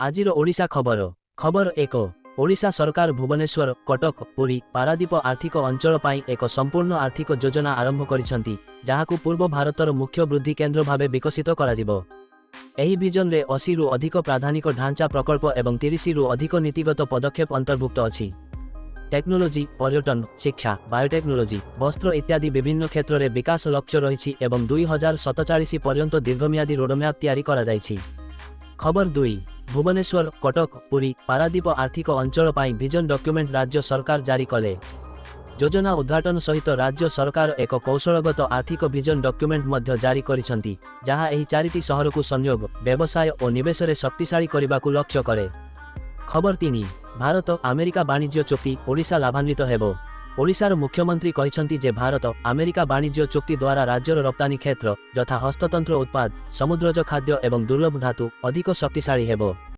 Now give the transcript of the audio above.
ଆଜିର ଓଡ଼ିଶା ଖବର। ଖବର 1। ଓଡ଼ିଶା ସରକାର ଭୁବନେଶ୍ୱର, କଟକ, ପୁରୀ, ପାରାଦୀପ ଆର୍ଥିକ ଅଞ୍ଚଳ ପାଇଁ ଏକ ସମ୍ପୂର୍ଣ୍ଣ ଆର୍ଥିକ ଯୋଜନା ଆରମ୍ଭ କରିଛନ୍ତି, ଯାହାକୁ ପୂର୍ବ ଭାରତର ମୁଖ୍ୟ ବୃଦ୍ଧି କେନ୍ଦ୍ର ଭାବେ ବିକଶିତ କରାଯିବ। ଏହି ଭିଜନରେ 80ରୁ ଅଧିକ ପ୍ରାଧାନିକ ଢାଞ୍ଚା ପ୍ରକଳ୍ପ ଏବଂ 30ରୁ ଅଧିକ ନୀତିଗତ ପଦକ୍ଷେପ ଅନ୍ତର୍ଭୁକ୍ତ ଅଛି। ଟେକ୍ନୋଲୋଜି, ପର୍ଯ୍ୟଟନ, ଶିକ୍ଷା, ବାୟୋଟେକ୍ନୋଲୋଜି, ବସ୍ତ୍ର ଇତ୍ୟାଦି ବିଭିନ୍ନ କ୍ଷେତ୍ରରେ ବିକାଶ ଲକ୍ଷ୍ୟ ରହିଛି ଏବଂ 2047 ପର୍ଯ୍ୟନ୍ତ ଦୀର୍ଘମିଆଦୀ ରୋଡମ୍ୟାପ୍ ତିଆରି କରାଯାଇଛି। ଖବର 2। ଭୁବନେଶ୍ୱର, କଟକ, ପୁରୀ, ପାରାଦୀପ ଆର୍ଥିକ ଅଞ୍ଚଳ ପାଇଁ ଭିଜନ ଡକ୍ୟୁମେଣ୍ଟ ରାଜ୍ୟ ସରକାର ଜାରି କଲେ। ଯୋଜନା ଉଦ୍ଘାଟନ ସହିତ ରାଜ୍ୟ ସରକାର ଏକ କୌଶଳଗତ ଆର୍ଥିକ ଭିଜନ ଡକ୍ୟୁମେଣ୍ଟ ମଧ୍ୟ ଜାରି କରିଛନ୍ତି, ଯାହା ଏହି 4ଟି ସହରକୁ ସଂଯୋଗ, ବ୍ୟବସାୟ ଓ ନିବେଶରେ ଶକ୍ତିଶାଳୀ କରିବାକୁ ଲକ୍ଷ୍ୟ କରେ। ଖବର 3। ଭାରତ ଆମେରିକା ବାଣିଜ୍ୟ ଚୁକ୍ତି, ଓଡ଼ିଶା ଲାଭାନ୍ୱିତ ହେବ। ଓଡ଼ିଶାର ମୁଖ୍ୟମନ୍ତ୍ରୀ କହିଛନ୍ତି ଯେ ଭାରତ ଆମେରିକା ବାଣିଜ୍ୟ ଚୁକ୍ତି ଦ୍ୱାରା ରାଜ୍ୟର ରପ୍ତାନି କ୍ଷେତ୍ର, ଯଥା ହସ୍ତତନ୍ତ୍ର ଉତ୍ପାଦ, ସମୁଦ୍ରଜ ଖାଦ୍ୟ ଏବଂ ଦୁର୍ଲଭ ଧାତୁ, ଅଧିକ ଶକ୍ତିଶାଳୀ ହେବ।